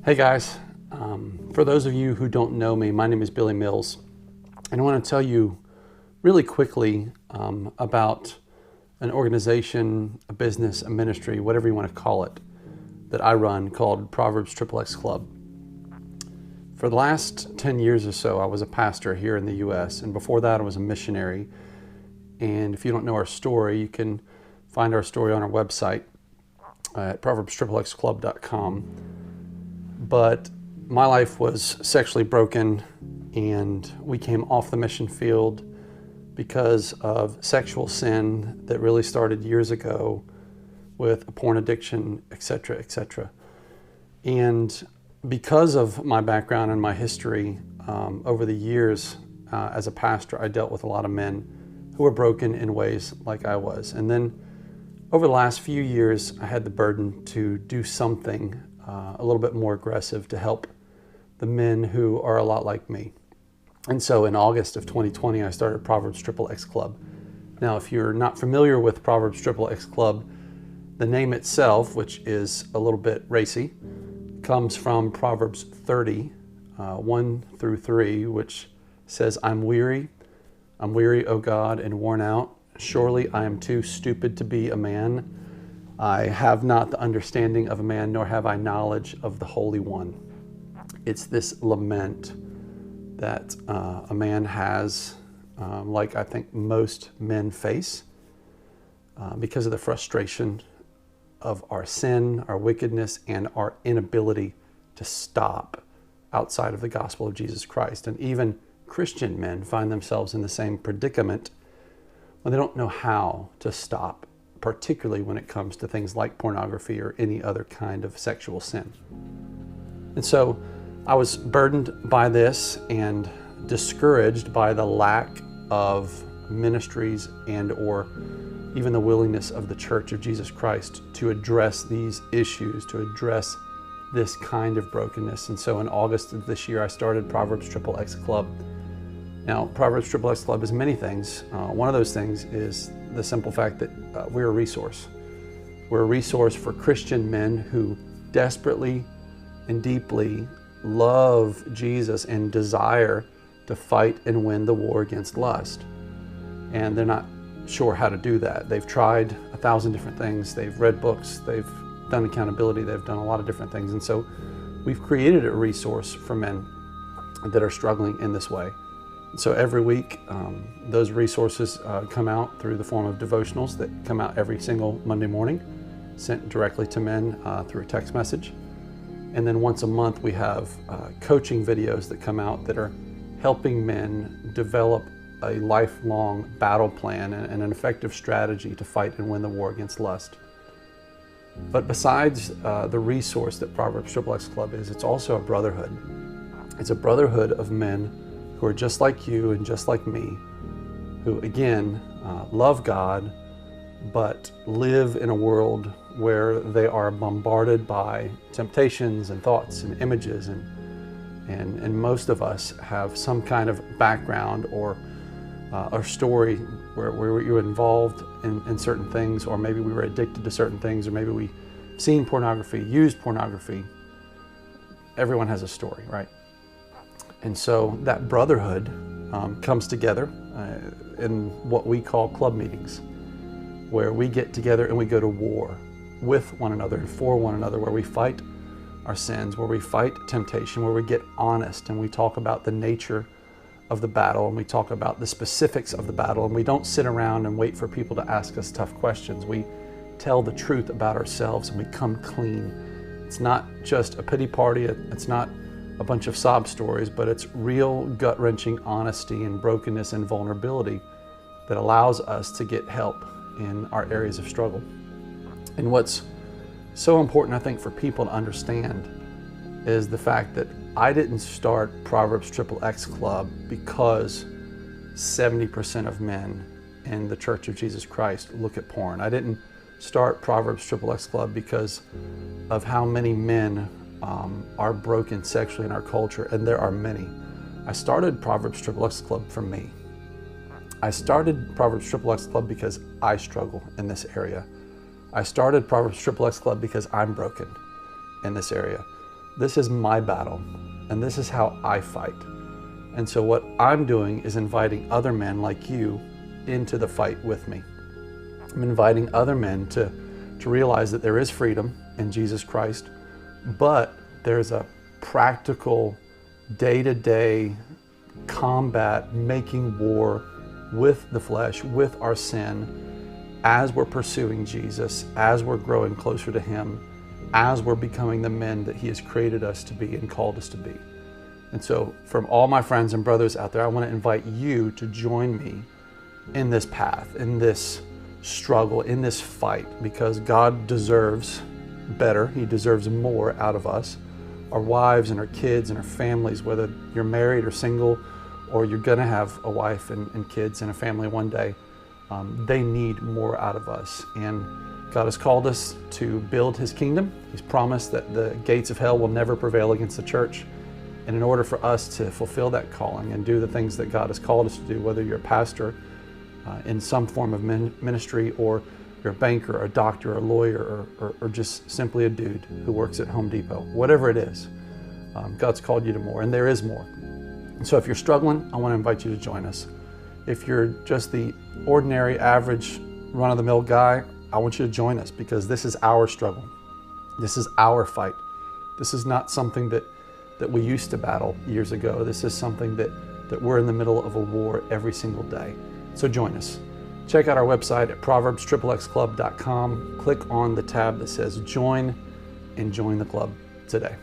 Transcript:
Hey guys, for those of you who don't know me, my name is Billy Mills, and I want to tell you really quickly about an organization, a business, a ministry, whatever you want to call it, that I run called Proverbs XXX Club. For the last 10 years or so, I was a pastor here in the U.S., and before that I was a missionary. And if you don't know our story, you can find our story on our website at proverbsxxxclub.com. But my life was sexually broken, and we came off the mission field because of sexual sin that really started years ago with a porn addiction, etc., etc. And because of my background and my history over the years as a pastor, I dealt with a lot of men who were broken in ways like I was. And then over the last few years, I had the burden to do something a little bit more aggressive to help the men who are a lot like me. And so in August of 2020, I started Proverbs XXX Club. Now, if you're not familiar with Proverbs XXX Club, the name itself, which is a little bit racy, comes from Proverbs 30, 1 through 3, which says, I'm weary, O God, and worn out. Surely I am too stupid to be a man. I have not the understanding of a man, nor have I knowledge of the Holy One. It's this lament that a man has, like I think most men face, because of the frustration of our sin, our wickedness, and our inability to stop outside of the gospel of Jesus Christ. And even Christian men find themselves in the same predicament when they don't know how to stop, particularly when it comes to things like pornography or any other kind of sexual sin. And so I was burdened by this and discouraged by the lack of ministries and or even the willingness of the Church of Jesus Christ to address these issues, to address this kind of brokenness. And so in August of this year, I started Proverbs XXX Club. Now, Proverbs XXX Club is many things. One of those things is the simple fact that we're a resource. We're a resource for Christian men who desperately and deeply love Jesus and desire to fight and win the war against lust. And they're not sure how to do that. They've tried 1,000 different things. They've read books. They've done accountability. They've done a lot of different things. And so we've created a resource for men that are struggling in this way. So every week, those resources come out through the form of devotionals that come out every single Monday morning, sent directly to men through a text message. And then once a month, we have coaching videos that come out that are helping men develop a lifelong battle plan and an effective strategy to fight and win the war against lust. But besides the resource that Proverbs XXX Club is, it's also a brotherhood. It's a brotherhood of men who are just like you and just like me, who again love God, but live in a world where they are bombarded by temptations and thoughts and images, and most of us have some kind of background or a story where we were involved in certain things, or maybe we were addicted to certain things, or maybe we seen pornography, used pornography. Everyone has a story, right? And so that brotherhood comes together in what we call club meetings, where we get together and we go to war with one another and for one another, where we fight our sins, where we fight temptation, where we get honest and we talk about the nature of the battle and we talk about the specifics of the battle, and we don't sit around and wait for people to ask us tough questions. We tell the truth about ourselves and we come clean. It's not just a pity party, it's not a bunch of sob stories, but it's real gut-wrenching honesty and brokenness and vulnerability that allows us to get help in our areas of struggle. And what's so important, I think, for people to understand is the fact that I didn't start Proverbs XXX Club because 70% of men in the Church of Jesus Christ look at porn. I didn't start Proverbs XXX Club because of how many men are broken sexually in our culture, and there are many. I started Proverbs XXX Club for me. I started Proverbs XXX Club because I struggle in this area. I started Proverbs XXX Club because I'm broken in this area. This is my battle, and this is how I fight. And so what I'm doing is inviting other men like you into the fight with me. I'm inviting other men to realize that there is freedom in Jesus Christ, but there's a practical, day-to-day combat, making war with the flesh, with our sin, as we're pursuing Jesus, as we're growing closer to Him, as we're becoming the men that He has created us to be and called us to be. And so from all my friends and brothers out there, I want to invite you to join me in this path, in this struggle, in this fight, because God deserves better. He deserves more out of us, our wives and our kids and our families, whether you're married or single, or you're going to have a wife and kids and a family one day. They need more out of us. And God has called us to build His kingdom. He's promised that the gates of hell will never prevail against the church. And in order for us to fulfill that calling and do the things that God has called us to do, whether you're a pastor in some form of ministry, or you're a banker, or a doctor, or a lawyer, or just simply a dude who works at Home Depot, whatever it is, God's called you to more, and there is more. And so if you're struggling, I want to invite you to join us. If you're just the ordinary, average, run-of-the-mill guy, I want you to join us, because this is our struggle. This is our fight. This is not something that we used to battle years ago. This is something that we're in the middle of a war every single day. So join us. Check out our website at proverbs.xxxclub.com. Click on the tab that says join, and join the club today.